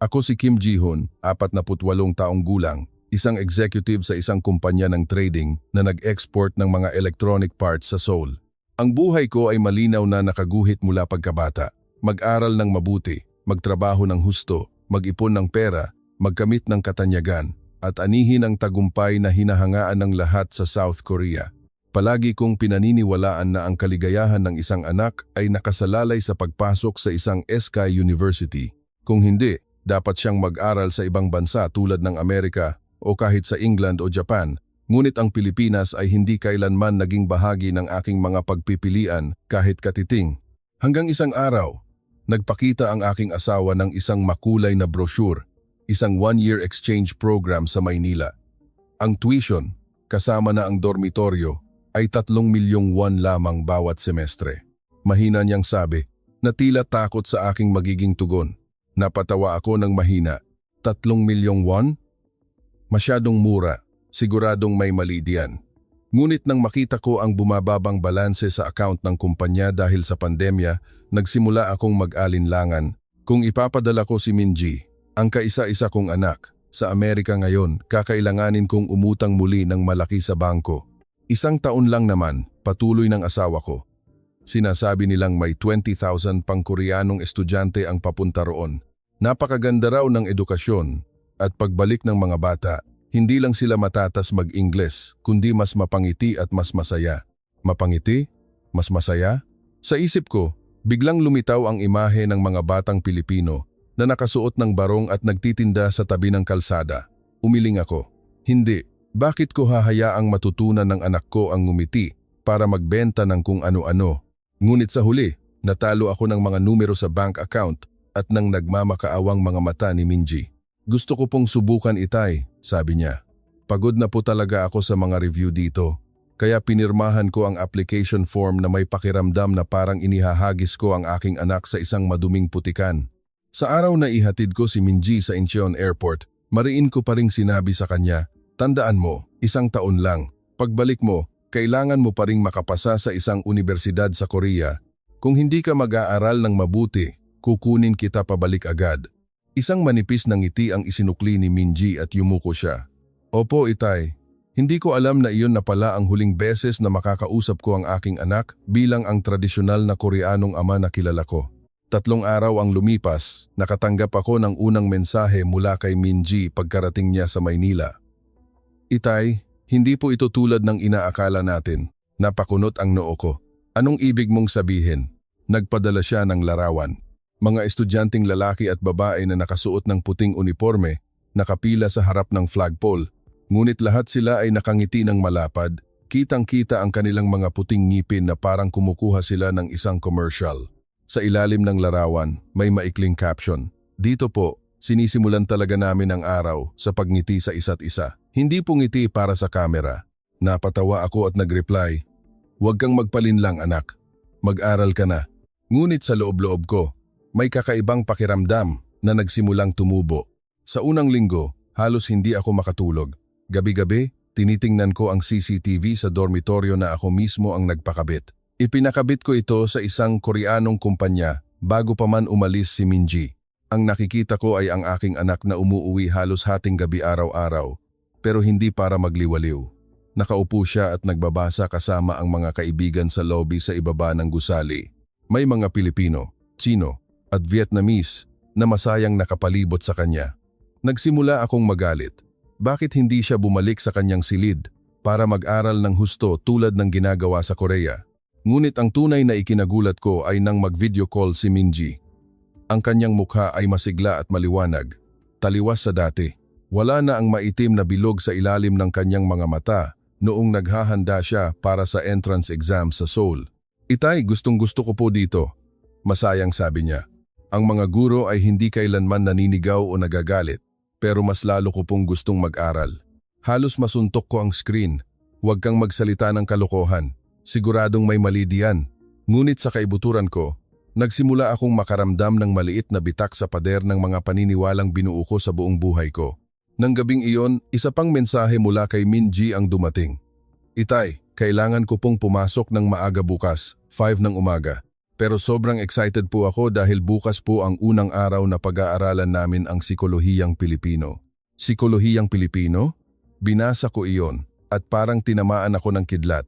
Ako si Kim Ji-hoon, 48 taong gulang, isang executive sa isang kumpanya ng trading na nag-export ng mga electronic parts sa Seoul. Ang buhay ko ay malinaw na nakaguhit mula pagkabata. Mag-aral ng mabuti, magtrabaho ng husto, mag-ipon ng pera, magkamit ng katanyagan, at anihin ang tagumpay na hinahangaan ng lahat sa South Korea. Palagi kong pinaniniwalaan na ang kaligayahan ng isang anak ay nakasalalay sa pagpasok sa isang SK University. Kung hindi, dapat siyang mag-aral sa ibang bansa tulad ng Amerika o kahit sa England o Japan. Ngunit ang Pilipinas ay hindi kailanman naging bahagi ng aking mga pagpipilian kahit katiting. Hanggang isang araw, nagpakita ang aking asawa ng isang makulay na brochure, isang one-year exchange program sa Maynila. Ang tuition, kasama na ang dormitoryo, ay 3 milyong won lamang bawat semestre. Mahina niyang sabi, na tila takot sa aking magiging tugon. Napatawa ako ng mahina. 3 milyong won? Masyadong mura, siguradong may mali diyan. Ngunit nang makita ko ang bumababang balanse sa account ng kumpanya dahil sa pandemya, nagsimula akong mag-alinlangan. Kung ipapadala ko si Minji, ang kaisa-isa kong anak, sa Amerika ngayon, kakailanganin kong umutang muli ng malaki sa bangko. 1 taon lang naman, patuloy ng asawa ko. Sinasabi nilang may 20,000 pang Koreanong estudyante ang papunta roon. Napakaganda raw ng edukasyon at pagbalik ng mga bata, hindi lang sila matatas mag-Ingles, kundi mas mapangiti at mas masaya. Mapangiti? Mas masaya? Sa isip ko, biglang lumitaw ang imahe ng mga batang Pilipino na nakasuot ng barong at nagtitinda sa tabi ng kalsada. Umiling ako. Hindi. Bakit ko hahayaang matutunan ng anak ko ang ngumiti para magbenta ng kung ano-ano? Ngunit sa huli, natalo ako ng mga numero sa bank account at ng nagmamakaawang mga mata ni Minji. Gusto ko pong subukan itay, sabi niya. Pagod na po talaga ako sa mga review dito, kaya pinirmahan ko ang application form na may pakiramdam na parang inihahagis ko ang aking anak sa isang maduming putikan. Sa araw na ihatid ko si Minji sa Incheon Airport, mariin ko pa ring sinabi sa kanya, tandaan mo, 1 taon lang. Pagbalik mo, kailangan mo pa ring makapasa sa isang universidad sa Korea. Kung hindi ka mag-aaral ng mabuti, kukunin kita pabalik agad. Isang manipis na ngiti ang isinukli ni Minji at yumuko siya. Opo, itay. Hindi ko alam na iyon na pala ang huling beses na makakausap ko ang aking anak bilang ang tradisyonal na Koreanong ama na kilala ko. 3 araw ang lumipas, nakatanggap ako ng unang mensahe mula kay Minji pagkarating niya sa Maynila. Itay, hindi po ito tulad ng inaakala natin. Napakunot ang noo ko. Anong ibig mong sabihin? Nagpadala siya ng larawan. Mga estudyanteng lalaki at babae na nakasuot ng puting uniforme, nakapila sa harap ng flagpole. Ngunit lahat sila ay nakangiti ng malapad. Kitang-kita ang kanilang mga puting ngipin na parang kumukuha sila ng isang commercial. Sa ilalim ng larawan, may maikling caption. Dito po, sinisimulan talaga namin ang araw sa pagngiti sa isa't isa. Hindi po ngiti para sa kamera. Napatawa ako at nag-reply, "Huwag kang magpalinlang anak. Mag-aral ka na." Ngunit sa loob-loob ko, may kakaibang pakiramdam na nagsimulang tumubo. Sa unang linggo, halos hindi ako makatulog. Gabi-gabi, tinitingnan ko ang CCTV sa dormitoryo na ako mismo ang nagpakabit. Ipinakabit ko ito sa isang Koreanong kumpanya bago pa man umalis si Minji. Ang nakikita ko ay ang aking anak na umuuwi halos hating gabi araw-araw. Pero hindi para magliwaliw. Nakaupo siya at nagbabasa kasama ang mga kaibigan sa lobby sa ibaba ng gusali. May mga Pilipino, Tsino, at Vietnamese na masayang nakapalibot sa kanya. Nagsimula akong magalit. Bakit hindi siya bumalik sa kanyang silid para mag-aral ng husto tulad ng ginagawa sa Korea? Ngunit ang tunay na ikinagulat ko ay nang mag-video call si Minji. Ang kanyang mukha ay masigla at maliwanag. Taliwas sa dati. Wala na ang maitim na bilog sa ilalim ng kanyang mga mata noong naghahanda siya para sa entrance exam sa Seoul. Itay, gustong-gusto ko po dito. Masayang sabi niya. Ang mga guro ay hindi kailanman naninigaw o nagagalit, pero mas lalo ko pong gustong mag-aral. Halos masuntok ko ang screen. Huwag kang magsalita ng kalokohan. Siguradong may mali diyan. Ngunit sa kaibuturan ko, nagsimula akong makaramdam ng maliit na bitak sa pader ng mga paniniwalang binuo ko sa buong buhay ko. Nang gabing iyon, isa pang mensahe mula kay Minji ang dumating. Itay, kailangan ko pong pumasok ng maaga bukas, 5 ng umaga. Pero sobrang excited po ako dahil bukas po ang unang araw na pag-aaralan namin ang Sikolohiyang Pilipino. Sikolohiyang Pilipino? Binasa ko iyon at parang tinamaan ako ng kidlat.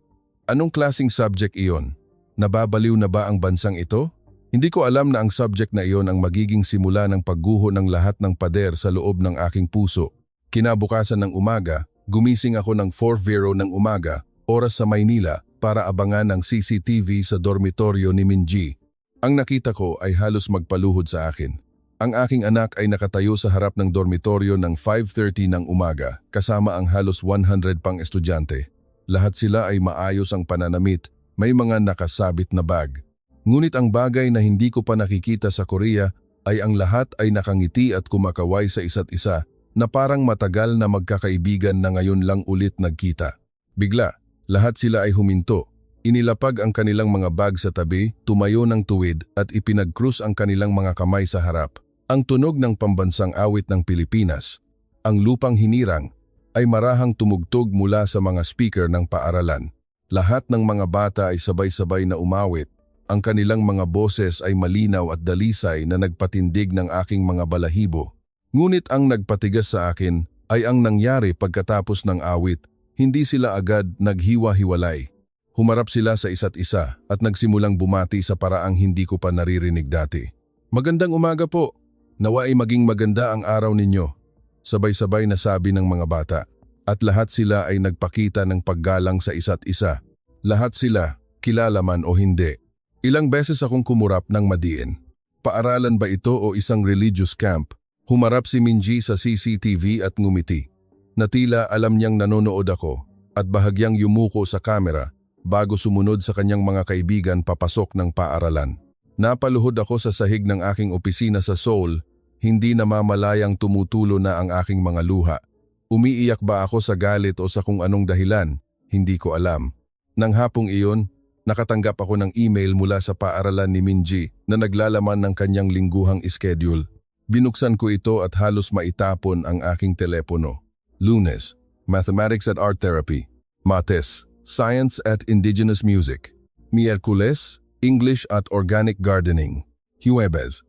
Anong klasing subject iyon? Nababaliw na ba ang bansang ito? Hindi ko alam na ang subject na iyon ang magiging simula ng pagguho ng lahat ng pader sa loob ng aking puso. Kinabukasan ng umaga, gumising ako ng 4:00 ng umaga, oras sa Maynila, para abangan ang CCTV sa dormitoryo ni Minji. Ang nakita ko ay halos magpaluhod sa akin. Ang aking anak ay nakatayo sa harap ng dormitoryo ng 5:30 ng umaga, kasama ang halos 100 pang estudyante. Lahat sila ay maayos ang pananamit, may mga nakasabit na bag. Ngunit ang bagay na hindi ko pa nakikita sa Korea ay ang lahat ay nakangiti at kumakaway sa isa't isa na parang matagal na magkakaibigan na ngayon lang ulit nagkita. Bigla, lahat sila ay huminto. Inilapag ang kanilang mga bag sa tabi, tumayo ng tuwid at ipinag-krus ang kanilang mga kamay sa harap. Ang tunog ng pambansang awit ng Pilipinas, ang lupang hinirang, ay marahang tumugtog mula sa mga speaker ng paaralan. Lahat ng mga bata ay sabay-sabay na umawit. Ang kanilang mga boses ay malinaw at dalisay na nagpatindig ng aking mga balahibo. Ngunit ang nagpatigas sa akin ay ang nangyari pagkatapos ng awit. Hindi sila agad naghiwa-hiwalay. Humarap sila sa isa't isa at nagsimulang bumati sa paraang hindi ko pa naririnig dati. Magandang umaga po. Nawa ay maging maganda ang araw ninyo. Sabay-sabay na sabi ng mga bata. At lahat sila ay nagpakita ng paggalang sa isa't isa. Lahat sila, kilala man o hindi. Ilang beses akong kumurap ng madiin. Paaralan ba ito o isang religious camp? Humarap si Minji sa CCTV at ngumiti. Na tila alam niyang nanonood ako at bahagyang yumuko sa kamera bago sumunod sa kanyang mga kaibigan papasok ng paaralan. Napaluhod ako sa sahig ng aking opisina sa Seoul, hindi namamalayang tumutulo na ang aking mga luha. Umiiyak ba ako sa galit o sa kung anong dahilan? Hindi ko alam. Nang hapong iyon, nakatanggap ako ng email mula sa paaralan ni Minji na naglalaman ng kanyang lingguhang schedule. Binuksan ko ito at halos maitapon ang aking telepono. Lunes, Mathematics at Art Therapy. Martes, Science at Indigenous Music. Miyerkules, English at Organic Gardening. Huwebes,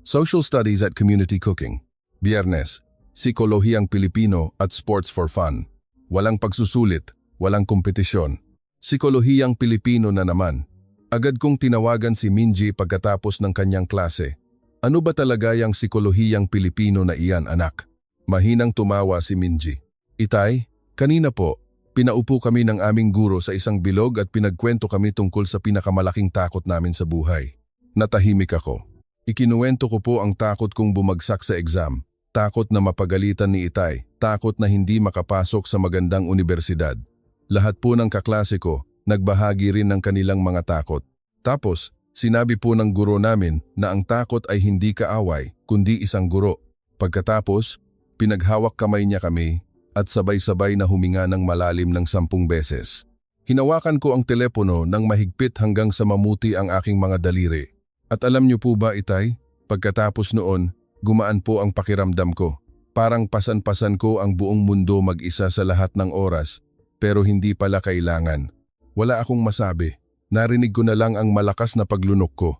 Social Studies at Community Cooking. Biyernes, Sikolohiyang Pilipino at Sports for Fun. Walang pagsusulit, walang kompetisyon. Sikolohiyang Pilipino na naman. Agad kong tinawagan si Minji pagkatapos ng kanyang klase. Ano ba talaga yung Sikolohiyang Pilipino na iyan, anak? Mahinang tumawa si Minji. Itay, kanina po, pinaupo kami ng aming guro sa isang bilog at pinagkwento kami tungkol sa pinakamalaking takot namin sa buhay. Natahimik ako. Ikinuwento ko po ang takot kong bumagsak sa exam, takot na mapagalitan ni Itay, takot na hindi makapasok sa magandang unibersidad. Lahat po ng kaklase ko, nagbahagi rin ng kanilang mga takot. Tapos, sinabi po ng guro namin na ang takot ay hindi kaaway, kundi isang guro. Pagkatapos, pinaghawak kamay niya kami at sabay-sabay na huminga ng malalim ng 10 beses. Hinawakan ko ang telepono nang mahigpit hanggang sa mamuti ang aking mga daliri. At alam niyo po ba, Itay, pagkatapos noon, gumaan po ang pakiramdam ko. Parang pasan-pasan ko ang buong mundo mag-isa sa lahat ng oras, pero hindi pala kailangan. Wala akong masabi. Narinig ko na lang ang malakas na paglunok ko.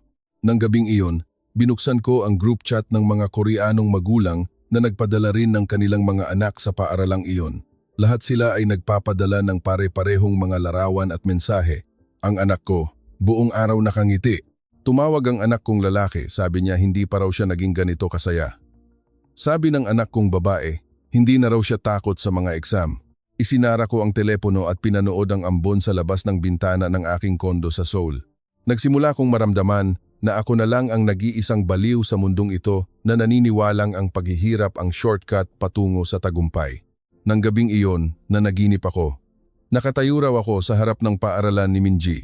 Nang gabing iyon, binuksan ko ang group chat ng mga Koreanong magulang na nagpadala rin ng kanilang mga anak sa paaralang iyon. Lahat sila ay nagpapadala ng pare-parehong mga larawan at mensahe. Ang anak ko, buong araw nakangiti. Tumawag ang anak kong lalaki, sabi niya hindi pa raw siya naging ganito kasaya. Sabi ng anak kong babae, hindi na raw siya takot sa mga exam. Isinara ko ang telepono at pinanood ang ambon sa labas ng bintana ng aking kondo sa Seoul. Nagsimula kong maramdaman na ako na lang ang nag-iisang baliw sa mundong ito na naniniwalang ang paghihirap ang shortcut patungo sa tagumpay. Nang gabing iyon, nanaginip ako. Nakatayo raw ako sa harap ng paaralan ni Minji.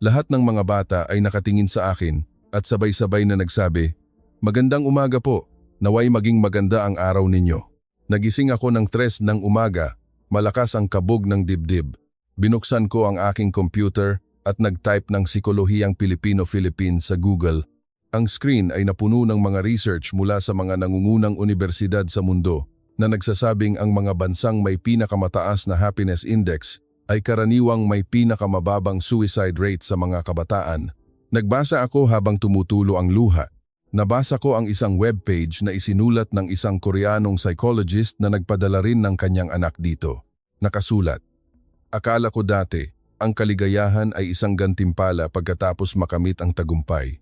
Lahat ng mga bata ay nakatingin sa akin at sabay-sabay na nagsabi, "Magandang umaga po, naway maging maganda ang araw ninyo." Nagising ako ng 3 ng umaga, malakas ang kabog ng dibdib. Binuksan ko ang aking computer at nag-type ng Sikolohiyang Pilipino Philippines sa Google. Ang screen ay napuno ng mga research mula sa mga nangungunang unibersidad sa mundo na nagsasabing ang mga bansang may pinakamataas na happiness index ay karaniwang may pinakamababang suicide rate sa mga kabataan. Nagbasa ako habang tumutulo ang luha. Nabasa ko ang isang webpage na isinulat ng isang Koreanong psychologist na nagpadala rin ng kanyang anak dito. Nakasulat, "Akala ko dati, ang kaligayahan ay isang gantimpala pagkatapos makamit ang tagumpay.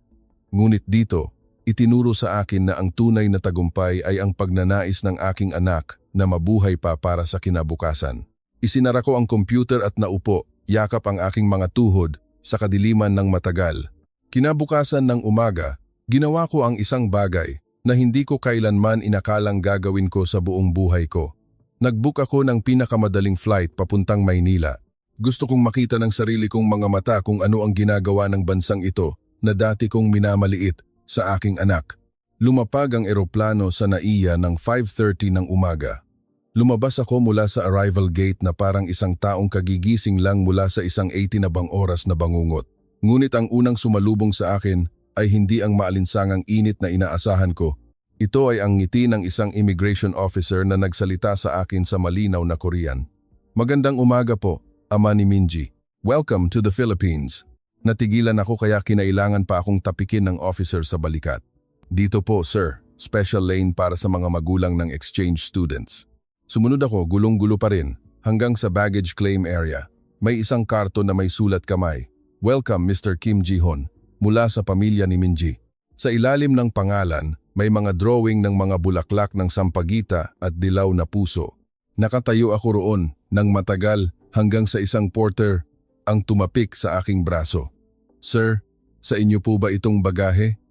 Ngunit dito, itinuro sa akin na ang tunay na tagumpay ay ang pagnanais ng aking anak na mabuhay pa para sa kinabukasan." Isinara ko ang computer at naupo, yakap ang aking mga tuhod sa kadiliman ng matagal. Kinabukasan ng umaga, ginawa ko ang isang bagay na hindi ko kailanman inakalang gagawin ko sa buong buhay ko. Nag-book ako ng pinakamadaling flight papuntang Maynila. Gusto kong makita ng sarili kong mga mata kung ano ang ginagawa ng bansang ito na dati kong minamaliit sa aking anak. Lumapag ang eroplano sa NAIA ng 5:30 ng umaga. Lumabas ako mula sa arrival gate na parang isang taong kagigising lang mula sa isang 18 oras na bangungot. Ngunit ang unang sumalubong sa akin ay hindi ang maalinsangang init na inaasahan ko. Ito ay ang ngiti ng isang immigration officer na nagsalita sa akin sa malinaw na Korean. "Magandang umaga po, ama ni Minji. Welcome to the Philippines." Natigilan ako kaya kinailangan pa akong tapikin ng officer sa balikat. "Dito po, sir. Special lane para sa mga magulang ng exchange students." Sumunod ako, gulong-gulo pa rin, hanggang sa baggage claim area. May isang karton na may sulat kamay. "Welcome, Mr. Kim Ji-hon, mula sa pamilya ni Minji." Sa ilalim ng pangalan, may mga drawing ng mga bulaklak ng sampagita at dilaw na puso. Nakatayo ako roon ng matagal hanggang sa isang porter ang tumapik sa aking braso. "Sir, sa inyo po ba itong bagahe?"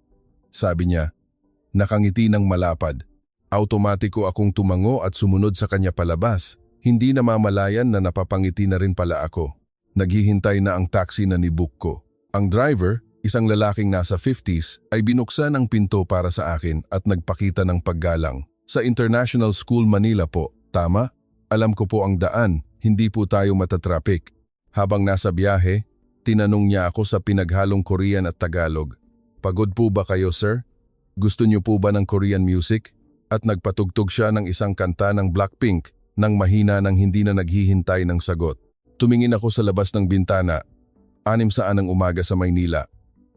sabi niya. Nakangiti ng malapad. Automatiko akong tumango at sumunod sa kanya palabas. Hindi namamalayan na napapangiti na rin pala ako. Naghihintay na ang taxi na nibook ko. Ang driver, isang lalaking nasa 50s, ay binuksan ang pinto para sa akin at nagpakita ng paggalang. "Sa International School Manila po, tama? Alam ko po ang daan, hindi po tayo matatraffic." Habang nasa biyahe, tinanong niya ako sa pinaghalong Korean at Tagalog. "Pagod po ba kayo, sir? Gusto niyo po ba ng Korean music?" At nagpatugtog siya ng isang kanta ng Blackpink nang mahina nang hindi na naghihintay ng sagot. Tumingin ako sa labas ng bintana. 6:00 ng umaga sa Maynila.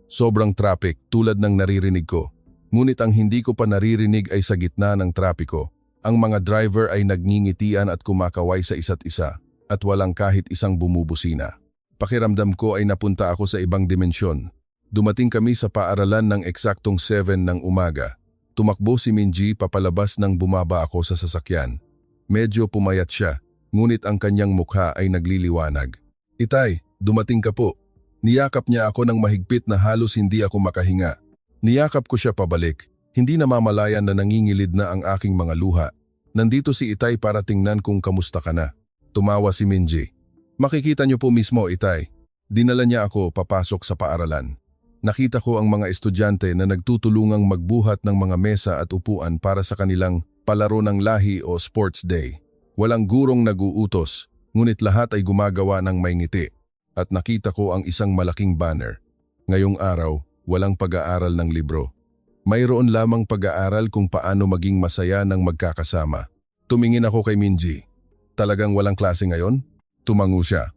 Sobrang traffic tulad ng naririnig ko. Ngunit ang hindi ko pa naririnig ay sa gitna ng trapiko. Ang mga driver ay nagngingitian at kumakaway sa isa't isa at walang kahit isang bumubusina. Pakiramdam ko ay napunta ako sa ibang dimensyon. Dumating kami sa paaralan ng eksaktong 7 ng umaga. Tumakbo si Minji papalabas nang bumaba ako sa sasakyan. Medyo pumayat siya, ngunit ang kanyang mukha ay nagliliwanag. "Itay, dumating ka po." Niyakap niya ako ng mahigpit na halos hindi ako makahinga. Niyakap ko siya pabalik. Hindi namamalayan na nangingilid na ang aking mga luha. "Nandito si Itay para tingnan kung kamusta ka na." Tumawa si Minji. "Makikita niyo po mismo, Itay." Dinala niya ako papasok sa paaralan. Nakita ko ang mga estudyante na nagtutulungang magbuhat ng mga mesa at upuan para sa kanilang palaro ng lahi o sports day. Walang gurong nag-uutos, ngunit lahat ay gumagawa ng may ngiti. At nakita ko ang isang malaking banner. Ngayong araw, walang pag-aaral ng libro. Mayroon lamang pag-aaral kung paano maging masaya ng magkakasama. Tumingin ako kay Minji. "Talagang walang klase ngayon?" Tumango siya.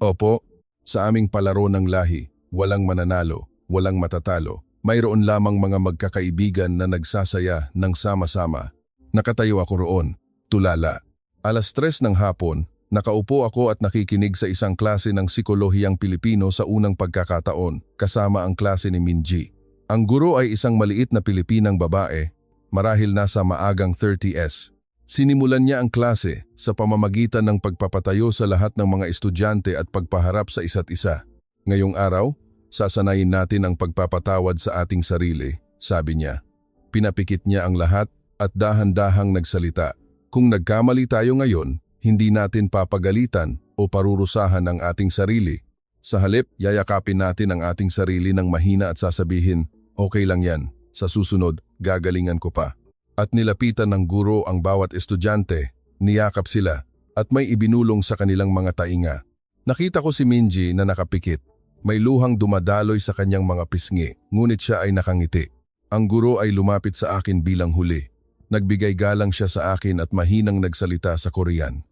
"Opo, sa aming palaro ng lahi, walang mananalo, walang matatalo. Mayroon lamang mga magkakaibigan na nagsasaya ng sama-sama." Nakatayo ako roon, tulala. 3:00 ng hapon, nakaupo ako at nakikinig sa isang klase ng Psikolohiyang Pilipino sa unang pagkakataon, kasama ang klase ni Minji. Ang guro ay isang maliit na Pilipinang babae, marahil nasa maagang 30s. Sinimulan niya ang klase sa pamamagitan ng pagpapatayo sa lahat ng mga estudyante at pagpaharap sa isa't isa. "Ngayong araw, sasanayin natin ang pagpapatawad sa ating sarili," sabi niya. Pinapikit niya ang lahat at dahan-dahang nagsalita. "Kung nagkamali tayo ngayon, hindi natin papagalitan o parurusahan ang ating sarili. Sa halip, yayakapin natin ang ating sarili ng mahina at sasabihin, 'Okay lang yan, sa susunod, gagalingan ko pa.'" At nilapitan ng guro ang bawat estudyante, niyakap sila, at may ibinulong sa kanilang mga tainga. Nakita ko si Minji na nakapikit. May luhang dumadaloy sa kanyang mga pisngi, ngunit siya ay nakangiti. Ang guro ay lumapit sa akin bilang huli. Nagbigay galang siya sa akin at mahinang nagsalita sa Korean.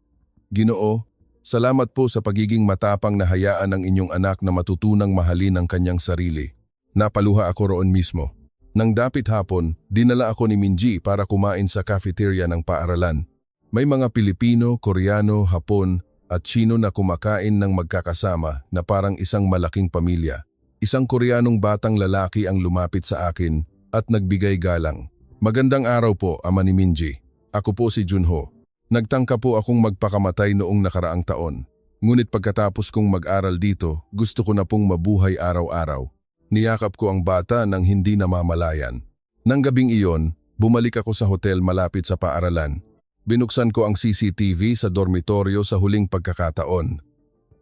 "Ginoo, salamat po sa pagiging matapang na hayaan ng inyong anak na matutunang mahalin ang kanyang sarili. Napaluha ako roon mismo. Nang dapit hapon, dinala ako ni Minji para kumain sa cafeteria ng paaralan. May mga Pilipino, Koreano, Hapon at Chino na kumakain ng magkakasama na parang isang malaking pamilya. Isang Koreanong batang lalaki ang lumapit sa akin at nagbigay galang. Magandang araw po, ama ni Minji. Ako po si Junho. Nagtangka po akong magpakamatay noong nakaraang taon. Ngunit pagkatapos kong mag-aral dito, gusto ko na pong mabuhay araw-araw. Niyakap ko ang bata nang hindi namamalayan. Nang gabing iyon, bumalik ako sa hotel malapit sa paaralan. Binuksan ko ang CCTV sa dormitoryo sa huling pagkakataon.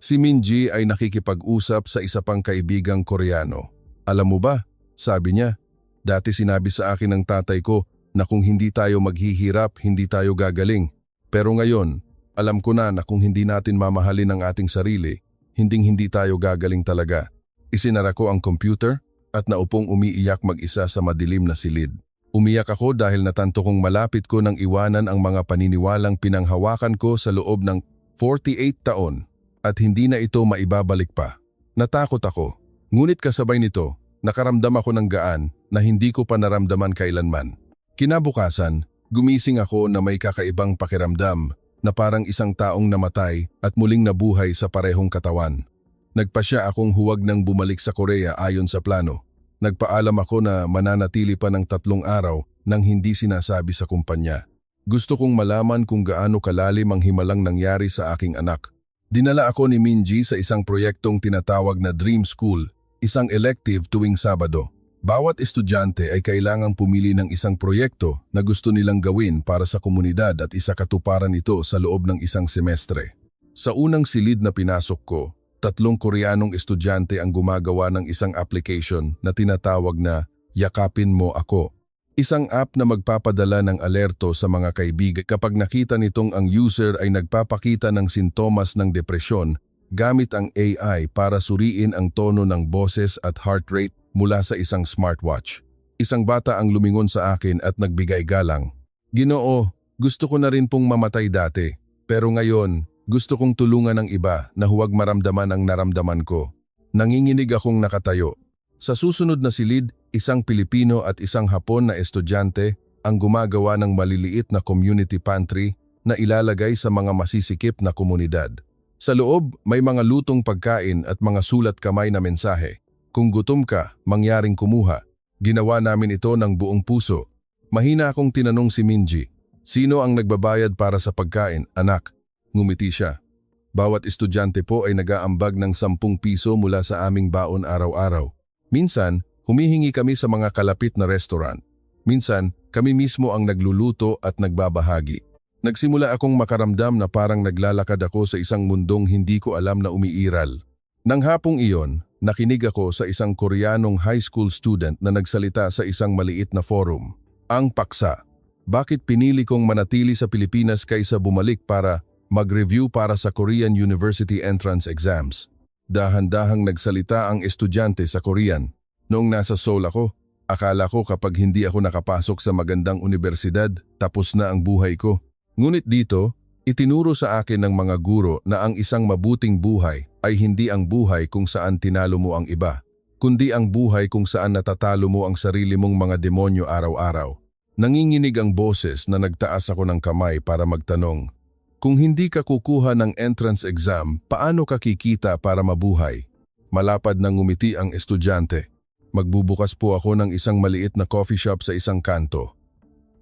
Si Minji ay nakikipag-usap sa isa pang kaibigang Koreano. Alam mo ba, sabi niya, dati sinabi sa akin ng tatay ko na kung hindi tayo maghihirap, hindi tayo gagaling. Pero ngayon, alam ko na kung hindi natin mamahalin ang ating sarili, hindi tayo gagaling talaga. Isinara ko ang computer at naupong umiiyak mag-isa sa madilim na silid. Umiyak ako dahil natanto kong malapit ko nang iwanan ang mga paniniwalang pinanghawakan ko sa loob ng 48 taon at hindi na ito maibabalik pa. Natakot ako, ngunit kasabay nito, nakaramdam ako ng gaan na hindi ko pa naramdaman kailanman. Kinabukasan, gumising ako na may kakaibang pakiramdam na parang isang taong namatay at muling nabuhay sa parehong katawan. Nagpasya akong huwag nang bumalik sa Korea ayon sa plano. Nagpaalam ako na mananatili pa ng 3 araw nang hindi sinasabi sa kumpanya. Gusto kong malaman kung gaano kalalim ang himalang nangyari sa aking anak. Dinala ako ni Minji sa isang proyektong tinatawag na Dream School, isang elective tuwing Sabado. Bawat estudyante ay kailangang pumili ng isang proyekto na gusto nilang gawin para sa komunidad at isakatuparan ito sa loob ng isang semestre. Sa unang silid na pinasok ko, 3 Koreanong estudyante ang gumagawa ng isang application na tinatawag na Yakapin Mo Ako. Isang app na magpapadala ng alerto sa mga kaibigan kapag nakita nitong ang user ay nagpapakita ng sintomas ng depresyon gamit ang AI para suriin ang tono ng boses at heart rate mula sa isang smartwatch. Isang bata ang lumingon sa akin at nagbigay galang. Ginoo, gusto ko na rin pong mamatay dati, pero ngayon, gusto kong tulungan ng iba na huwag maramdaman ang naramdaman ko. Nanginginig akong nakatayo. Sa susunod na silid, isang Pilipino at isang Hapon na estudyante ang gumagawa ng maliliit na community pantry na ilalagay sa mga masisikip na komunidad. Sa loob, may mga lutong pagkain at mga sulat kamay na mensahe. Kung gutom ka, mangyaring kumuha. Ginawa namin ito ng buong puso. Mahina akong tinanong si Minji, sino ang nagbabayad para sa pagkain, anak? Ngumiti siya. Bawat estudyante po ay nag-aambag ng 10 piso mula sa aming baon araw-araw. Minsan, humihingi kami sa mga kalapit na restaurant. Minsan, kami mismo ang nagluluto at nagbabahagi. Nagsimula akong makaramdam na parang naglalakad ako sa isang mundong hindi ko alam na umiiral. Nang hapong iyon, nakinig ako sa isang Koreanong high school student na nagsalita sa isang maliit na forum. Ang paksa. Bakit pinili kong manatili sa Pilipinas kaysa bumalik para mag-review para sa Korean University Entrance Exams? Dahan-dahang nagsalita ang estudyante sa Korean. Noong nasa Seoul ako, akala ko kapag hindi ako nakapasok sa magandang universidad, tapos na ang buhay ko. Ngunit dito, itinuro sa akin ng mga guro na ang isang mabuting buhay ay hindi ang buhay kung saan tinalo mo ang iba, kundi ang buhay kung saan natatalo mo ang sarili mong mga demonyo araw-araw. Nanginginig ang boses na nagtaas ako ng kamay para magtanong, kung hindi ka kukuha ng entrance exam, paano ka kikita para mabuhay? Malapad na ngumiti ang estudyante. Magbubukas po ako ng isang maliit na coffee shop sa isang kanto.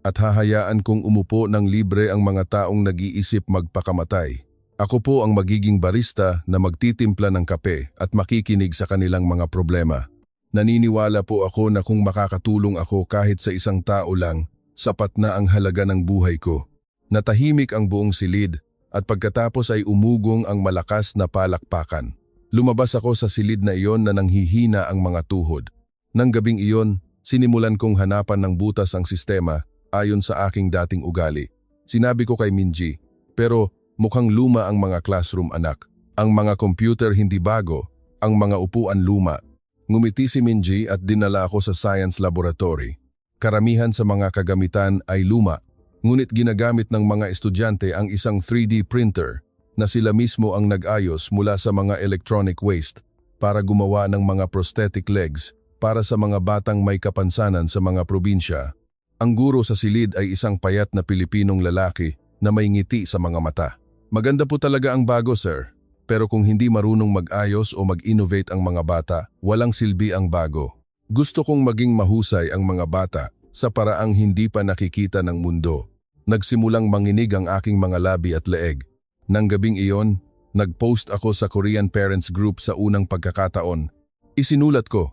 At hahayaan kong umupo ng libre ang mga taong nag-iisip magpakamatay. Ako po ang magiging barista na magtitimpla ng kape at makikinig sa kanilang mga problema. Naniniwala po ako na kung makakatulong ako kahit sa isang tao lang, sapat na ang halaga ng buhay ko. Natahimik ang buong silid at pagkatapos ay umugong ang malakas na palakpakan. Lumabas ako sa silid na iyon na nanghihina ang mga tuhod. Nang gabing iyon, sinimulan kong hanapan ng butas ang sistema ayon sa aking dating ugali. Sinabi ko kay Minji, pero mukhang luma ang mga classroom anak. Ang mga computer hindi bago, ang mga upuan luma. Ngumiti si Minji at dinala ako sa science laboratory. Karamihan sa mga kagamitan ay luma. Ngunit ginagamit ng mga estudyante ang isang 3D printer na sila mismo ang nag-ayos mula sa mga electronic waste para gumawa ng mga prosthetic legs para sa mga batang may kapansanan sa mga probinsya. Ang guro sa silid ay isang payat na Pilipinong lalaki na may ngiti sa mga mata. Maganda po talaga ang bago, sir. Pero kung hindi marunong mag-ayos o mag-innovate ang mga bata, walang silbi ang bago. Gusto kong maging mahusay ang mga bata sa paraang hindi pa nakikita ng mundo. Nagsimulang manginig ang aking mga labi at leeg. Nang gabing iyon, nag-post ako sa Korean Parents Group sa unang pagkakataon. Isinulat ko,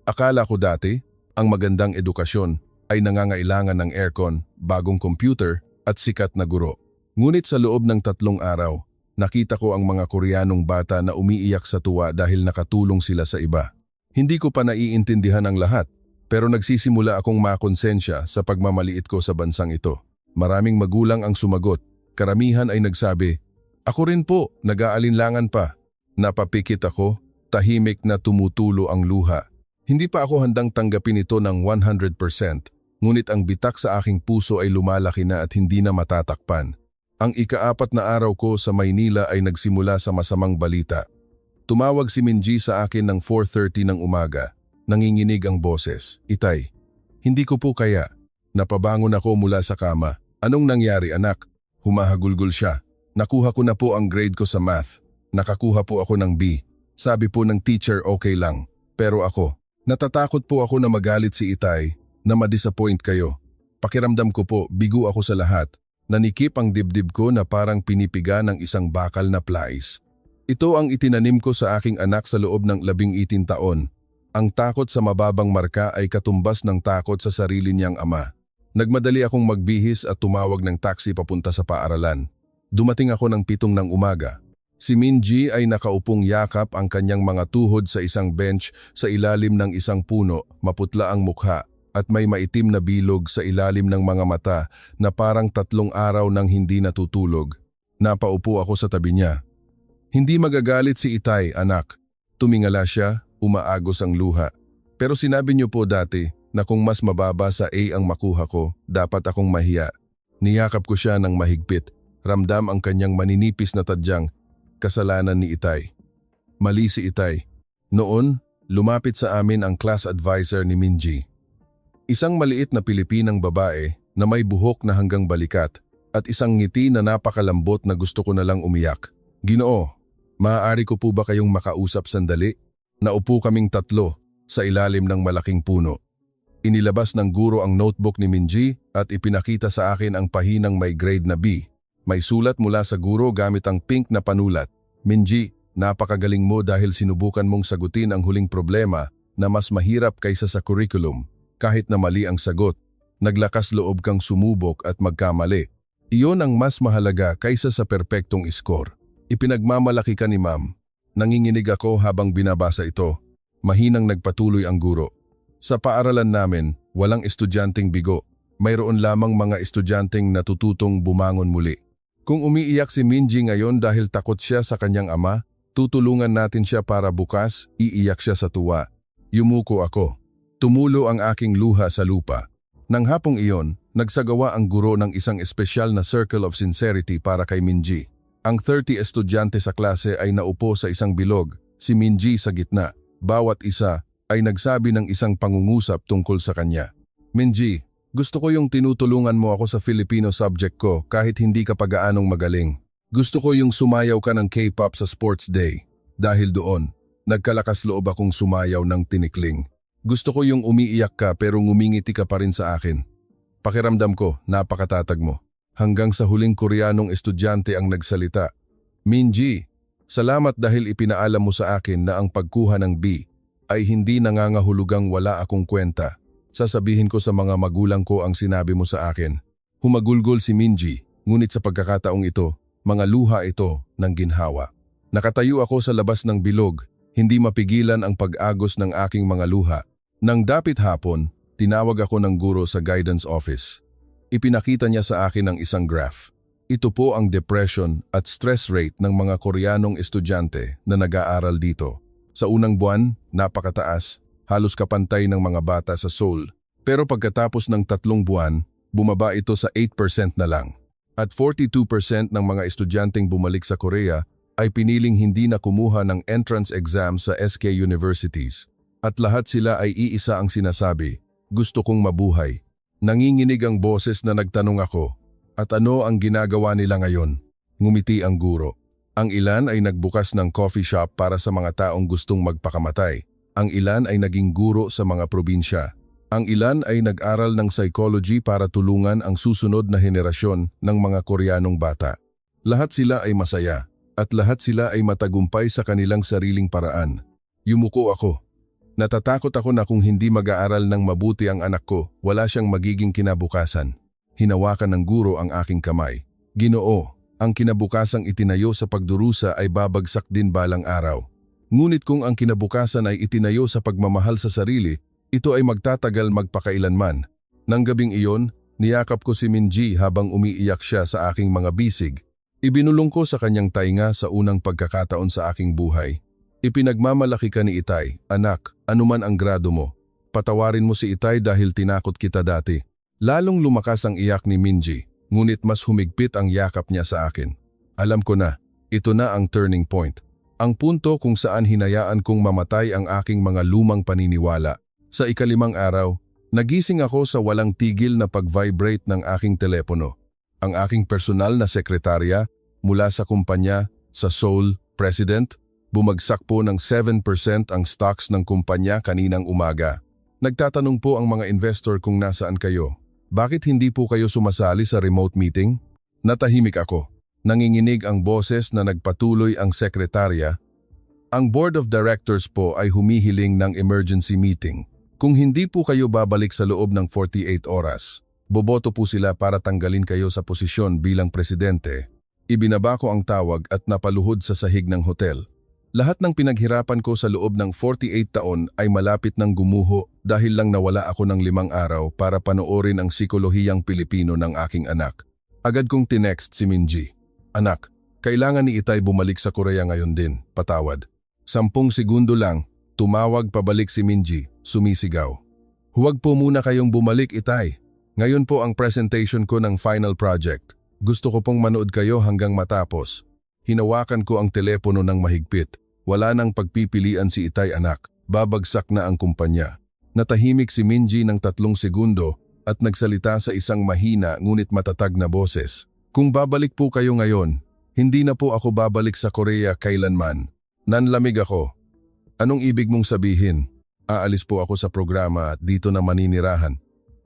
akala ko dati, ang magandang edukasyon ay nangangailangan ng aircon, bagong computer at sikat na guro. Ngunit sa loob ng 3 araw, nakita ko ang mga Koreanong bata na umiiyak sa tuwa dahil nakatulong sila sa iba. Hindi ko pa naiintindihan ang lahat, pero nagsisimula akong makonsensya sa pagmamaliit ko sa bansang ito. Maraming magulang ang sumagot. Karamihan ay nagsabi, "Ako rin po, nag-aalinlangan pa." Napapikit ako, tahimik na tumutulo ang luha. Hindi pa ako handang tanggapin ito ng 100%, ngunit ang bitak sa aking puso ay lumalaki na at hindi na matatakpan. Ang ika-4 na araw ko sa Maynila ay nagsimula sa masamang balita. Tumawag si Minji sa akin ng 4:30 ng umaga. Nanginginig ang boses. "Itay, hindi ko po kaya." Napabangon ako mula sa kama. "Anong nangyari, anak?" Humahagulgol siya. "Nakuha ko na po ang grade ko sa math. Nakakuha po ako ng B. Sabi po ng teacher okay lang. Pero ako, natatakot po ako na magalit si Itay, na ma-disappoint kayo. Pakiramdam ko po, bigo ako sa lahat. Nanikip ang dibdib ko na parang pinipiga ng isang bakal na plais. Ito ang itinanim ko sa aking anak sa loob ng 18 taon. Ang takot sa mababang marka ay katumbas ng takot sa sarili niyang ama. Nagmadali akong magbihis at tumawag ng taxi papunta sa paaralan. Dumating ako ng 7 ng umaga. Si Minji ay nakaupong yakap ang kanyang mga tuhod sa isang bench sa ilalim ng isang puno, maputla ang mukha at may maitim na bilog sa ilalim ng mga mata na parang 3 araw nang hindi natutulog. Napaupo ako sa tabi niya. "Hindi magagalit si Itay, anak." Tumingala siya, umaagos ang luha. "Pero sinabi niyo po dati na kung mas mababa sa A ang makuha ko, dapat akong mahiya." Niyakap ko siya ng mahigpit. Ramdam ang kanyang maninipis na tadyang. Kasalanan ni Itay. Mali si Itay. Noon, lumapit sa amin ang class advisor ni Minji. Isang maliit na Pilipinang babae na may buhok na hanggang balikat at isang ngiti na napakalambot na gusto ko na lang umiyak. "Ginoo, maaari ko po ba kayong makausap sandali?" Naupo kaming 3 sa ilalim ng malaking puno. Inilabas ng guro ang notebook ni Minji at ipinakita sa akin ang pahinang may grade na B. May sulat mula sa guro gamit ang pink na panulat. "Minji, napakagaling mo dahil sinubukan mong sagutin ang huling problema na mas mahirap kaysa sa curriculum. Kahit na mali ang sagot, naglakas loob kang sumubok at magkamali. Iyon ang mas mahalaga kaysa sa perpektong score. Ipinagmamalaki ka ni ma'am." Nanginginig ako habang binabasa ito. Mahinang nagpatuloy ang guro. "Sa paaralan namin, walang estudyanteng bigo. Mayroon lamang mga estudyanteng natututong bumangon muli. Kung umiiyak si Minji ngayon dahil takot siya sa kanyang ama, tutulungan natin siya para bukas iiyak siya sa tuwa." Yumuko ako. Tumulo ang aking luha sa lupa. Nang hapong iyon, nagsagawa ang guro ng isang espesyal na Circle of Sincerity para kay Minji. Ang 30 estudyante sa klase ay naupo sa isang bilog, si Minji sa gitna. Bawat isa ay nagsabi ng isang pangungusap tungkol sa kanya. "Minji, gusto ko yung tinutulungan mo ako sa Filipino subject ko kahit hindi ka pagaanong magaling. Gusto ko yung sumayaw ka ng K-pop sa sports day. Dahil doon, nagkalakas loob akong sumayaw ng tinikling. Gusto ko yung umiiyak ka pero ngumingiti ka pa rin sa akin. Pakiramdam ko, napakatatag mo." Hanggang sa huling Koreanong estudyante ang nagsalita. "Minji, salamat dahil ipinaalam mo sa akin na ang pagkuha ng B ay hindi nangangahulugang wala akong kwenta. Sasabihin ko sa mga magulang ko ang sinabi mo sa akin." Humagulgol si Minji, ngunit sa pagkakataong ito, mga luha ito ng ginhawa. Nakatayo ako sa labas ng bilog, hindi mapigilan ang pag-agos ng aking mga luha. Nang dapit hapon, tinawag ako ng guro sa guidance office. Ipinakita niya sa akin ang isang graph. Ito po ang depression at stress rate ng mga Koreanong estudyante na nag-aaral dito. Sa unang buwan, napakataas, halos kapantay ng mga bata sa Seoul. Pero pagkatapos ng 3 buwan, bumaba ito sa 8% na lang. At 42% ng mga estudyanteng bumalik sa Korea ay piniling hindi na kumuha ng entrance exam sa SK universities. At lahat sila ay iisa ang sinasabi, gusto kong mabuhay. Nanginginig ang boses na nagtanong ako, at ano ang ginagawa nila ngayon? Ngumiti ang guro. Ang ilan ay nagbukas ng coffee shop para sa mga taong gustong magpakamatay. Ang ilan ay naging guro sa mga probinsya. Ang ilan ay nag-aral ng psychology para tulungan ang susunod na henerasyon ng mga Koreanong bata. Lahat sila ay masaya, at lahat sila ay matagumpay sa kanilang sariling paraan. Yumuko ako. Natatakot ako na kung hindi mag-aaral ng mabuti ang anak ko, wala siyang magiging kinabukasan. Hinawakan ng guro ang aking kamay. Ginoo, ang kinabukasang itinayo sa pagdurusa ay babagsak din balang araw. Ngunit kung ang kinabukasan ay itinayo sa pagmamahal sa sarili, ito ay magtatagal magpakailanman. Nang gabing iyon, niyakap ko si Minji habang umiiyak siya sa aking mga bisig. Ibinulong ko sa kanyang tainga sa unang pagkakataon sa aking buhay. Ipinagmamalaki ka ni Itay, anak, anuman ang grado mo. Patawarin mo si Itay dahil tinakot kita dati. Lalong lumakas ang iyak ni Minji, ngunit mas humigpit ang yakap niya sa akin. Alam ko na, ito na ang turning point. Ang punto kung saan hinayaan kong mamatay ang aking mga lumang paniniwala. Sa ikalimang araw, nagising ako sa walang tigil na pag-vibrate ng aking telepono. Ang aking personal na sekretarya mula sa kumpanya, sa Seoul, President, bumagsak po ng 7% ang stocks ng kumpanya kaninang umaga. Nagtatanong po ang mga investor kung nasaan kayo. Bakit hindi po kayo sumasali sa remote meeting? Natahimik ako. Nanginginig ang boses na nagpatuloy ang sekretarya. Ang board of directors po ay humihiling ng emergency meeting. Kung hindi po kayo babalik sa loob ng 48 oras, boboto po sila para tanggalin kayo sa posisyon bilang presidente. Ibinaba ko ang tawag at napaluhod sa sahig ng hotel. Lahat ng pinaghirapan ko sa loob ng 48 taon ay malapit ng gumuho dahil lang nawala ako ng 5 araw para panoorin ang psikolohiyang Pilipino ng aking anak. Agad kong tinext si Minji. Anak, kailangan ni Itay bumalik sa Korea ngayon din, patawad. 10 segundo lang, tumawag pabalik si Minji, sumisigaw. Huwag po muna kayong bumalik, Itay. Ngayon po ang presentation ko ng final project. Gusto ko pong manood kayo hanggang matapos. Hinawakan ko ang telepono ng mahigpit. Wala nang pagpipilian si Itay, anak. Babagsak na ang kumpanya. Natahimik si Minji ng 3 segundo at nagsalita sa isang mahina ngunit matatag na boses. Kung babalik po kayo ngayon, hindi na po ako babalik sa Korea kailanman. Nanlamig ako. Anong ibig mong sabihin? Aalis po ako sa programa at dito na maninirahan.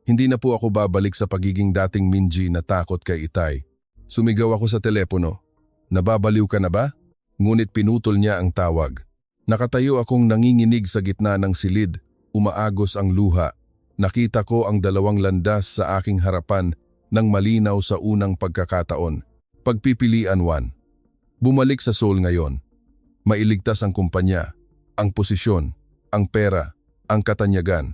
Hindi na po ako babalik sa pagiging dating Minji na takot kay Itay. Sumigaw ako sa telepono. Nababaliw ka na ba? Ngunit pinutol niya ang tawag. Nakatayo akong nanginginig sa gitna ng silid. Umaagos ang luha. Nakita ko ang 2 landas sa aking harapan nang malinaw sa unang pagkakataon. Pagpipilian 1. Bumalik sa Seoul ngayon. Mailigtas ang kumpanya, ang posisyon, ang pera, ang katanyagan.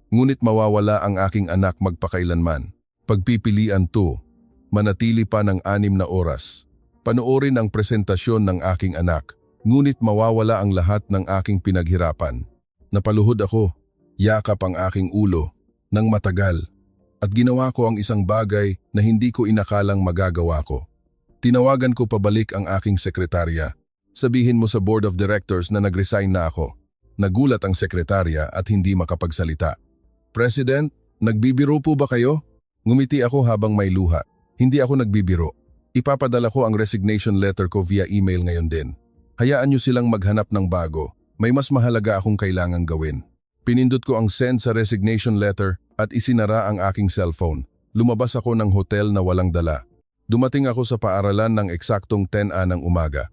Ngunit mawawala ang aking anak magpakailanman. Pagpipilian 2. Manatili pa ng 6 na oras. Panoorin ang presentasyon ng aking anak. Ngunit mawawala ang lahat ng aking pinaghirapan. Napaluhod ako, yakap ang aking ulo, ng matagal. At ginawa ko ang isang bagay na hindi ko inakalang magagawa ko. Tinawagan ko pabalik ang aking sekretarya. Sabihin mo sa board of directors na nag-resign na ako. Nagulat ang sekretarya at hindi makapagsalita. President, nagbibiro po ba kayo? Ngumiti ako habang may luha. Hindi ako nagbibiro. Ipapadala ko ang resignation letter ko via email ngayon din. Hayaan niyo silang maghanap ng bago. May mas mahalaga akong kailangang gawin. Pinindot ko ang send sa resignation letter at isinara ang aking cellphone. Lumabas ako ng hotel na walang dala. Dumating ako sa paaralan ng eksaktong 10 ng umaga.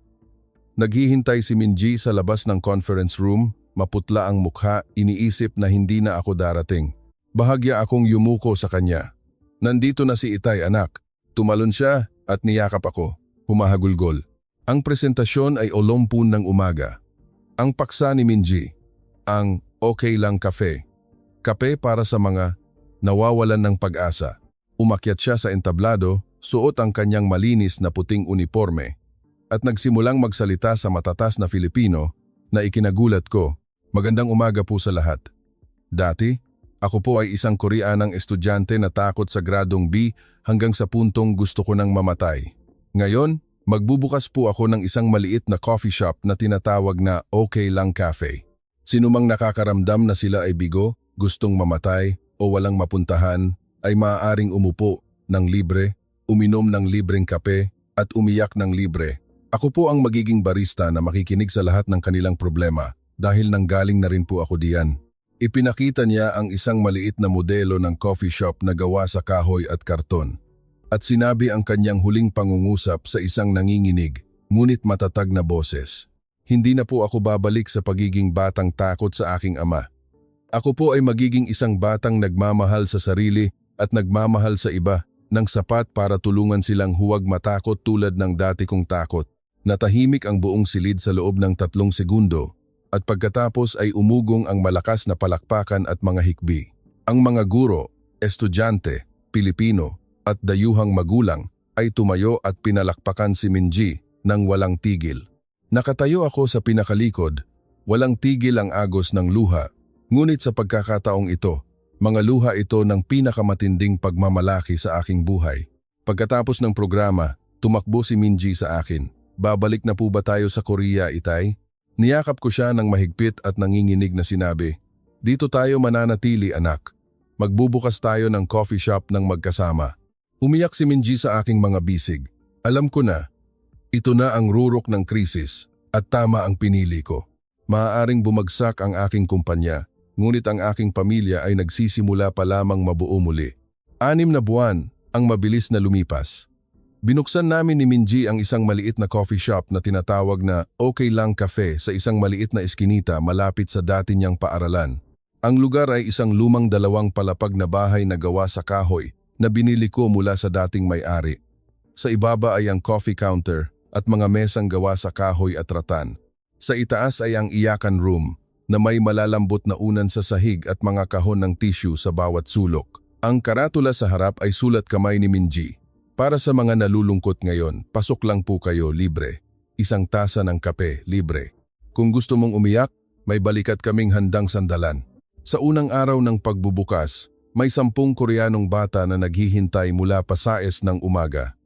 Naghihintay si Minji sa labas ng conference room, maputla ang mukha, iniisip na hindi na ako darating. Bahagya akong yumuko sa kanya. Nandito na si Itay, anak. Tumalon siya at niyakap ako. Humahagulgol. Ang presentasyon ay 8 ng umaga. Ang paksa ni Minji. Ang okay lang kape. Kape para sa mga nawawalan ng pag-asa. Umakyat siya sa entablado, suot ang kanyang malinis na puting uniforme. At nagsimulang magsalita sa matatas na Filipino na ikinagulat ko, magandang umaga po sa lahat. Dati, ako po ay isang Koreanang estudyante na takot sa gradong B hanggang sa puntong gusto ko nang mamatay. Ngayon, magbubukas po ako ng isang maliit na coffee shop na tinatawag na Okay Lang Cafe. Sinumang nakakaramdam na sila ay bigo, gustong mamatay o walang mapuntahan ay maaaring umupo ng libre, uminom ng libreng kape at umiyak ng libre. Ako po ang magiging barista na makikinig sa lahat ng kanilang problema dahil nanggaling na rin po ako diyan. Ipinakita niya ang isang maliit na modelo ng coffee shop na gawa sa kahoy at karton. At sinabi ang kanyang huling pangungusap sa isang nanginginig, ngunit matatag na boses. Hindi na po ako babalik sa pagiging batang takot sa aking ama. Ako po ay magiging isang batang nagmamahal sa sarili at nagmamahal sa iba ng sapat para tulungan silang huwag matakot tulad ng dati kong takot. Natahimik ang buong silid sa loob ng 3 segundo at pagkatapos ay umugong ang malakas na palakpakan at mga hikbi. Ang mga guro, estudyante, Pilipino at dayuhang magulang ay tumayo at pinalakpakan si Minji nang walang tigil. Nakatayo ako sa pinakalikod, walang tigil ang agos ng luha, ngunit sa pagkakataong ito, mga luha ito ng pinakamatinding pagmamalaki sa aking buhay. Pagkatapos ng programa, tumakbo si Minji sa akin. Babalik na po ba tayo sa Korea, Itay? Niyakap ko siya ng mahigpit at nanginginig na sinabi, "Dito tayo mananatili, anak. Magbubukas tayo ng coffee shop ng magkasama." Umiyak si Minji sa aking mga bisig. Alam ko na, ito na ang rurok ng krisis at tama ang pinili ko. Maaaring bumagsak ang aking kumpanya, ngunit ang aking pamilya ay nagsisimula pa lamang mabuo muli. 6 na buwan ang mabilis na lumipas. Binuksan namin ni Minji ang isang maliit na coffee shop na tinatawag na Okay Lang Cafe sa isang maliit na eskinita malapit sa dati niyang paaralan. Ang lugar ay isang lumang 2 palapag na bahay na gawa sa kahoy na binili ko mula sa dating may-ari. Sa ibaba ay ang coffee counter at mga mesang gawa sa kahoy at ratan. Sa itaas ay ang iyakan room na may malalambot na unan sa sahig at mga kahon ng tissue sa bawat sulok. Ang karatula sa harap ay sulat kamay ni Minji. Para sa mga nalulungkot ngayon, pasok lang po kayo, libre. Isang tasa ng kape, libre. Kung gusto mong umiyak, may balikat kaming handang sandalan. Sa unang araw ng pagbubukas, may 10 Koreanong bata na naghihintay mula pasaes ng umaga.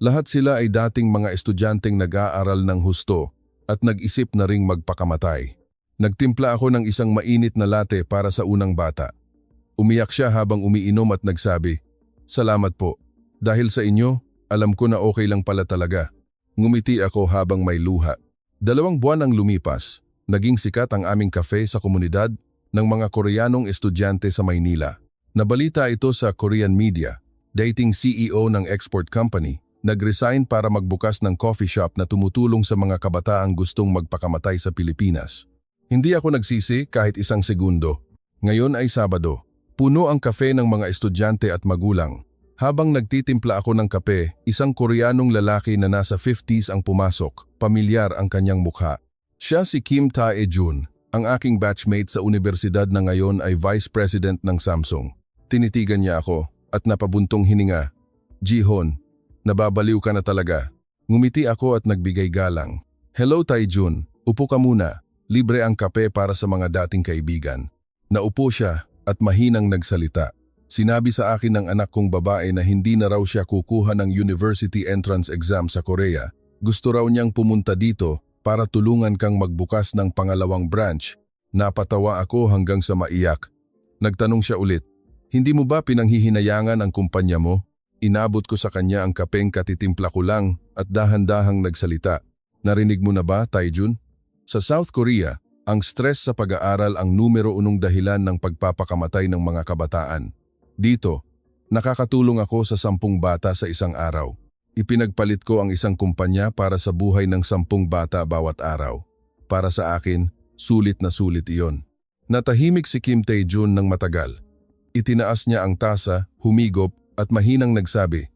Lahat sila ay dating mga estudyanteng nag-aaral ng husto at nag-isip na ring magpakamatay. Nagtimpla ako ng isang mainit na latte para sa unang bata. Umiyak siya habang umiinom at nagsabi, "Salamat po. Dahil sa inyo, alam ko na okay lang pala talaga." Ngumiti ako habang may luha. 2 buwan ang lumipas. Naging sikat ang aming cafe sa komunidad ng mga Koreanong estudyante sa Maynila. Nabalita ito sa Korean media. Dating CEO ng export company, nag-resign para magbukas ng coffee shop na tumutulong sa mga kabataang gustong magpakamatay sa Pilipinas. Hindi ako nagsisi kahit isang segundo. Ngayon ay Sabado. Puno ang cafe ng mga estudyante at magulang. Habang nagtitimpla ako ng kape, isang Koreanong lalaki na nasa 50s ang pumasok. Pamilyar ang kanyang mukha. Siya si Kim Tae-jun, ang aking batchmate sa universidad na ngayon ay Vice President ng Samsung. Tinitigan niya ako at napabuntong hininga. "Jihon, nababaliw ka na talaga." Ngumiti ako at nagbigay galang. "Hello Tae-jun, upo ka muna. Libre ang kape para sa mga dating kaibigan." Naupo siya at mahinang nagsalita. Sinabi sa akin ng anak kong babae na hindi na raw siya kukuha ng university entrance exam sa Korea. Gusto raw niyang pumunta dito para tulungan kang magbukas ng pangalawang branch. Napatawa ako hanggang sa maiyak. Nagtanong siya ulit, "Hindi mo ba pinanghihinayangan ang kumpanya mo?" Inabot ko sa kanya ang kapeng katitimpla ko lang at dahan-dahang nagsalita. "Narinig mo na ba, Tae-jun? Sa South Korea, ang stress sa pag-aaral ang numero 1 dahilan ng pagpapakamatay ng mga kabataan. Dito, nakakatulong ako sa 10 bata sa isang araw. Ipinagpalit ko ang isang kumpanya para sa buhay ng 10 bata bawat araw. Para sa akin, sulit na sulit iyon." Natahimik si Kim Tae-jun ng matagal. Itinaas niya ang tasa, humigop at mahinang nagsabi,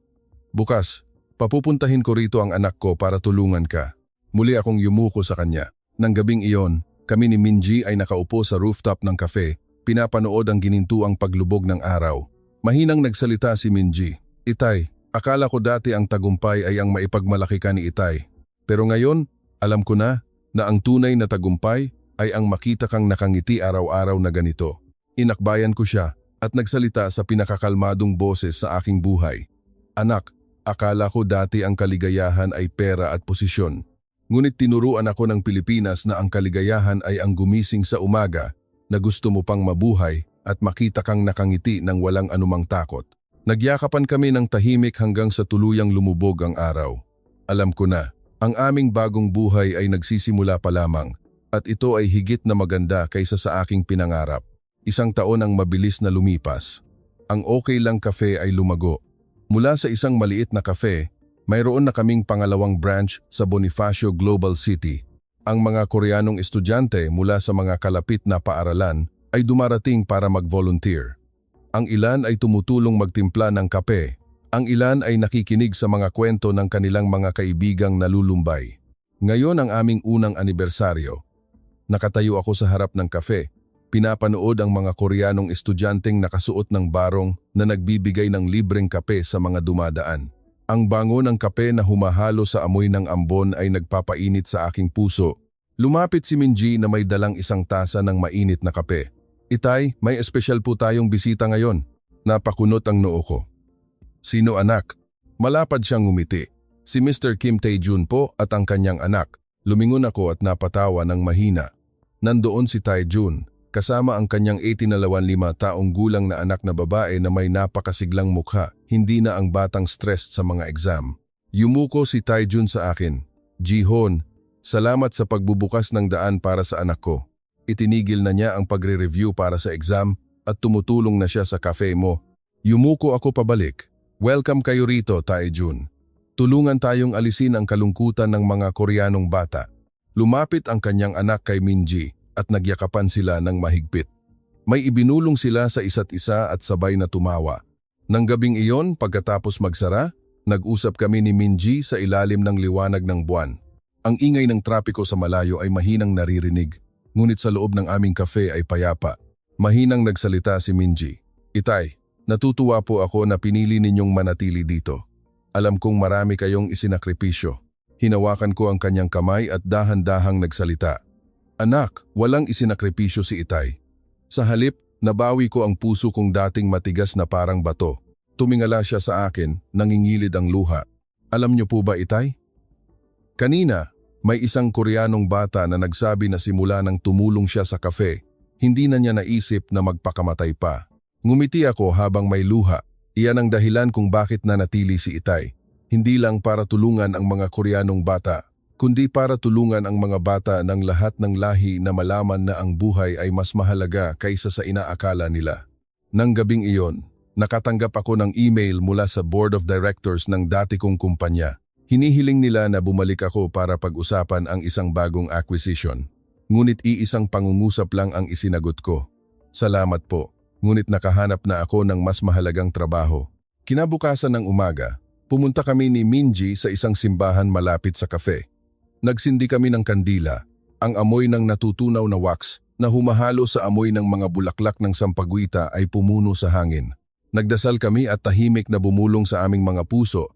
"Bukas, papupuntahin ko rito ang anak ko para tulungan ka." Muli akong yumuko sa kanya. Nang gabing iyon, kami ni Minji ay nakaupo sa rooftop ng cafe, pinapanood ang ginintuang paglubog ng araw. Mahinang nagsalita si Minji, "Itay, akala ko dati ang tagumpay ay ang maipagmalaki ka ni Itay. Pero ngayon, alam ko na ang tunay na tagumpay ay ang makita kang nakangiti araw-araw na ganito." Inakbayan ko siya at nagsalita sa pinakakalmadong boses sa aking buhay. "Anak, akala ko dati ang kaligayahan ay pera at posisyon. Ngunit tinuruan ako ng Pilipinas na ang kaligayahan ay ang gumising sa umaga, na gusto mo pang mabuhay at makita kang nakangiti ng walang anumang takot. Nagyakapan kami ng tahimik hanggang sa tuluyang lumubog ang araw. Alam ko na, ang aming bagong buhay ay nagsisimula pa lamang at ito ay higit na maganda kaysa sa aking pinangarap. 1 taon ang mabilis na lumipas. Ang Okay Lang Cafe ay lumago. Mula sa isang maliit na cafe, mayroon na kaming pangalawang branch sa Bonifacio Global City. Ang mga Koreanong estudyante mula sa mga kalapit na paaralan ay dumarating para mag-volunteer. Ang ilan ay tumutulong magtimpla ng kape. Ang ilan ay nakikinig sa mga kwento ng kanilang mga kaibigang nalulumbay. Ngayon ang aming unang anibersaryo. Nakatayo ako sa harap ng kafe. Pinapanood ang mga Koreanong estudyanteng nakasuot ng barong na nagbibigay ng libreng kape sa mga dumadaan. Ang bango ng kape na humahalo sa amoy ng ambon ay nagpapainit sa aking puso. Lumapit si Minji na may dalang isang tasa ng mainit na kape. Itay, may espesyal po tayong bisita ngayon. Napakunot ang noo ko. Sino anak? Malapad siyang ngumiti. Si Mr. Kim Tae-jun po at ang kanyang anak. Lumingon ako at napatawa ng mahina. Nandoon si Tae-jun, kasama ang kanyang 85 taong gulang na anak na babae na may napakasiglang mukha, hindi na ang batang stressed sa mga exam. Yumuko si Tae-jun sa akin. Ji-hoon, salamat sa pagbubukas ng daan para sa anak ko. Itinigil na niya ang pagre-review para sa exam at tumutulong na siya sa cafe mo. Yumuko ako pabalik. Welcome kayo rito, Tae-jun. Tulungan tayong alisin ang kalungkutan ng mga Koreanong bata. Lumapit ang kanyang anak kay Minji at nagyakapan sila ng mahigpit. May ibinulong sila sa isa't isa at sabay na tumawa. Nang gabing iyon, pagkatapos magsara, nag-usap kami ni Minji sa ilalim ng liwanag ng buwan. Ang ingay ng trapiko sa malayo ay mahinang naririnig. Ngunit sa loob ng aming cafe ay payapa. Mahinang nagsalita si Minji. Itay, natutuwa po ako na pinili ninyong manatili dito. Alam kong marami kayong isinakripisyo. Hinawakan ko ang kanyang kamay at dahan-dahang nagsalita. Anak, walang isinakripisyo si Itay. Sa halip, nabawi ko ang puso kong dating matigas na parang bato. Tumingala siya sa akin, nangingilid ang luha. Alam niyo po ba, Itay? Kanina, may isang Koreanong bata na nagsabi na simula nang tumulong siya sa kafe, hindi na niya naisip na magpakamatay pa. Ngumiti ako habang may luha. Iyan ang dahilan kung bakit nanatili si Itay. Hindi lang para tulungan ang mga Koreanong bata, kundi para tulungan ang mga bata ng lahat ng lahi na malaman na ang buhay ay mas mahalaga kaysa sa inaakala nila. Nang gabing iyon, nakatanggap ako ng email mula sa Board of Directors ng dati kong kumpanya. Hinihiling nila na bumalik ako para pag-usapan ang isang bagong acquisition. Ngunit iisang pangungusap lang ang isinagot ko. Salamat po, ngunit nakahanap na ako ng mas mahalagang trabaho. Kinabukasan ng umaga, pumunta kami ni Minji sa isang simbahan malapit sa kafe. Nagsindi kami ng kandila, ang amoy ng natutunaw na wax na humahalo sa amoy ng mga bulaklak ng sampaguita ay pumuno sa hangin. Nagdasal kami at tahimik na bumulong sa aming mga puso.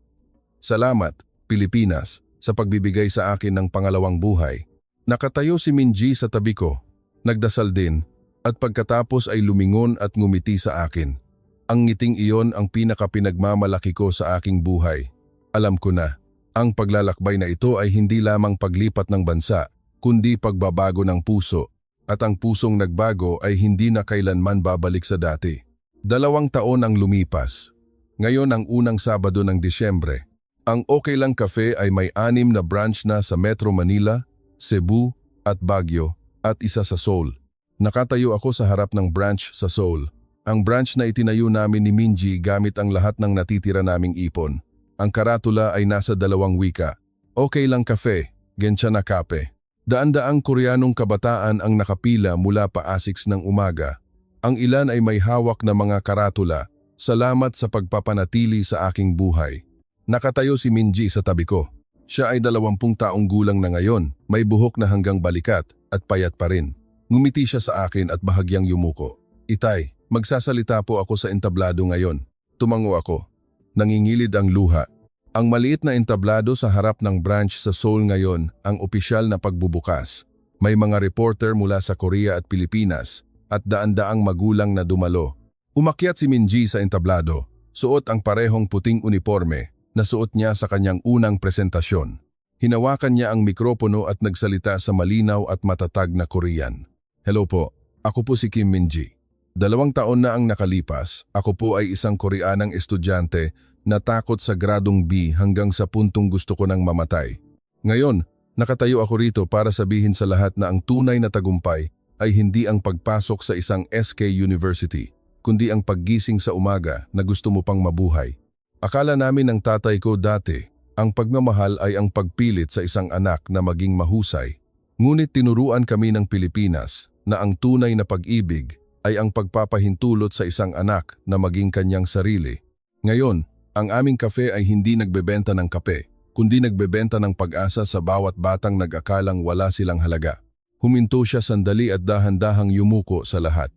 Salamat, Pilipinas, sa pagbibigay sa akin ng pangalawang buhay. Nakatayo si Minji sa tabi ko. Nagdasal din, at pagkatapos ay lumingon at ngumiti sa akin. Ang ngiting iyon ang pinakapinagmamalaki ko sa aking buhay. Alam ko na, ang paglalakbay na ito ay hindi lamang paglipat ng bansa, kundi pagbabago ng puso. At ang pusong nagbago ay hindi na kailanman babalik sa dati. 2 taon ang lumipas. Ngayon ang unang Sabado ng Disyembre. Ang Okay Lang Cafe ay may 6 na branch na sa Metro Manila, Cebu at Baguio at isa sa Seoul. Nakatayo ako sa harap ng branch sa Seoul. Ang branch na itinayo namin ni Minji gamit ang lahat ng natitira naming ipon. Ang karatula ay nasa 2 wika. Okay Lang Cafe, Gensha na Kape. Daan-daang Koreanong kabataan ang nakapila mula pa 6 ng umaga. Ang ilan ay may hawak na mga karatula. Salamat sa pagpapanatili sa aking buhay. Nakatayo si Minji sa tabi ko. Siya ay 20 taong gulang na ngayon, may buhok na hanggang balikat at payat pa rin. Ngumiti siya sa akin at bahagyang yumuko. Itay, magsasalita po ako sa entablado ngayon. Tumango ako. Nangingilid ang luha. Ang maliit na entablado sa harap ng branch sa Seoul ngayon ang opisyal na pagbubukas. May mga reporter mula sa Korea at Pilipinas at daan-daang magulang na dumalo. Umakyat si Minji sa entablado, suot ang parehong puting uniforme na suot niya sa kanyang unang presentasyon. Hinawakan niya ang mikropono at nagsalita sa malinaw at matatag na Korean. Hello po, ako po si Kim Min-ji. 2 taon na ang nakalipas, ako po ay isang Koreanang estudyante na takot sa gradong B hanggang sa puntong gusto ko nang mamatay. Ngayon, nakatayo ako rito para sabihin sa lahat na ang tunay na tagumpay ay hindi ang pagpasok sa isang SK University, kundi ang paggising sa umaga na gusto mo pang mabuhay. Akala namin ng tatay ko dati, ang pagmamahal ay ang pagpilit sa isang anak na maging mahusay. Ngunit tinuruan kami ng Pilipinas na ang tunay na pag-ibig ay ang pagpapahintulot sa isang anak na maging kanyang sarili. Ngayon, ang aming kafe ay hindi nagbebenta ng kape, kundi nagbebenta ng pag-asa sa bawat batang nag-akalang wala silang halaga. Huminto siya sandali at dahan-dahang yumuko sa lahat.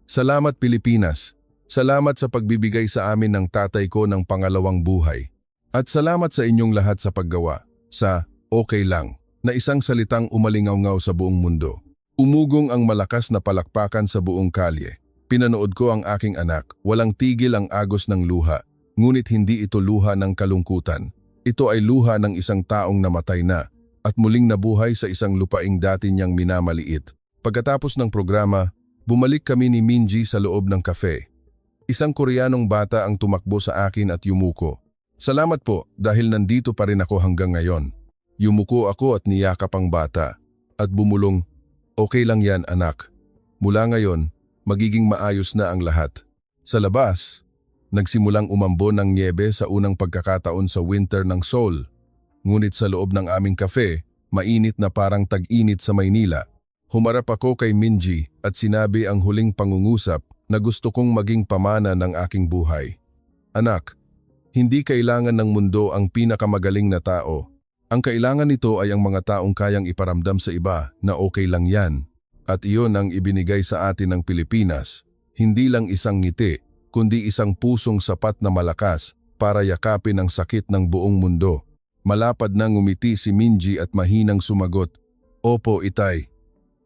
Salamat Pilipinas. Salamat sa pagbibigay sa amin ng tatay ko ng pangalawang buhay. At salamat sa inyong lahat sa paggawa, sa okay lang, na isang salitang umalingaw-ngaw sa buong mundo. Umugong ang malakas na palakpakan sa buong kalye. Pinanood ko ang aking anak, walang tigil ang agos ng luha, ngunit hindi ito luha ng kalungkutan. Ito ay luha ng isang taong namatay na at muling nabuhay sa isang lupaing dati niyang minamaliit. Pagkatapos ng programa, bumalik kami ni Min-ji sa loob ng kafe. Isang Koreanong bata ang tumakbo sa akin at yumuko. Salamat po dahil nandito pa rin ako hanggang ngayon. Yumuko ako at niyakap ang bata at bumulong, okay lang yan anak. Mula ngayon, magiging maayos na ang lahat. Sa labas, nagsimulang umambon ng nyebe sa unang pagkakataon sa winter ng Seoul. Ngunit sa loob ng aming kafe, mainit na parang tag-init sa Maynila. Humarap ako kay Min-ji at sinabi ang huling pangungusap na gusto kong maging pamana ng aking buhay. Anak, hindi kailangan ng mundo ang pinakamagaling na tao. Ang kailangan nito ay ang mga taong kayang iparamdam sa iba na okay lang yan. At iyon ang ibinigay sa atin ng Pilipinas. Hindi lang isang ngiti, kundi isang pusong sapat na malakas para yakapin ang sakit ng buong mundo. Malapad na ngumiti si Min-ji at mahinang sumagot, Opo, Itay.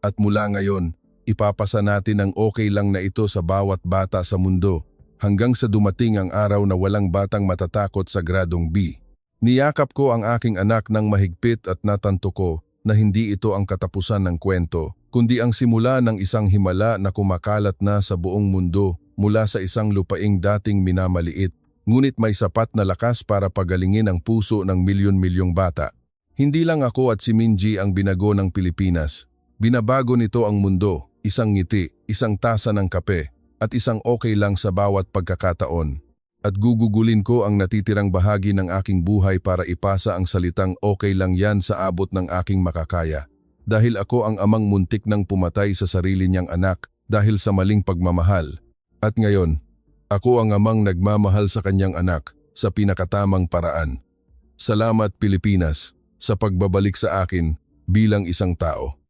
At mula ngayon, ipapasa natin ang okay lang na ito sa bawat bata sa mundo. Hanggang sa dumating ang araw na walang batang matatakot sa gradong B. Niyakap ko ang aking anak ng mahigpit at natanto ko na hindi ito ang katapusan ng kwento, kundi ang simula ng isang himala na kumakalat na sa buong mundo mula sa isang lupaing dating minamaliit, ngunit may sapat na lakas para pagalingin ang puso ng milyon-milyong bata. Hindi lang ako at si Min-ji ang binago ng Pilipinas. Binabago nito ang mundo, isang ngiti, isang tasa ng kape, at isang okay lang sa bawat pagkakataon. At gugugulin ko ang natitirang bahagi ng aking buhay para ipasa ang salitang okay lang yan sa abot ng aking makakaya. Dahil ako ang amang muntik nang pumatay sa sarili niyang anak dahil sa maling pagmamahal. At ngayon, ako ang amang nagmamahal sa kanyang anak sa pinakatamang paraan. Salamat Pilipinas sa pagbabalik sa akin bilang isang tao.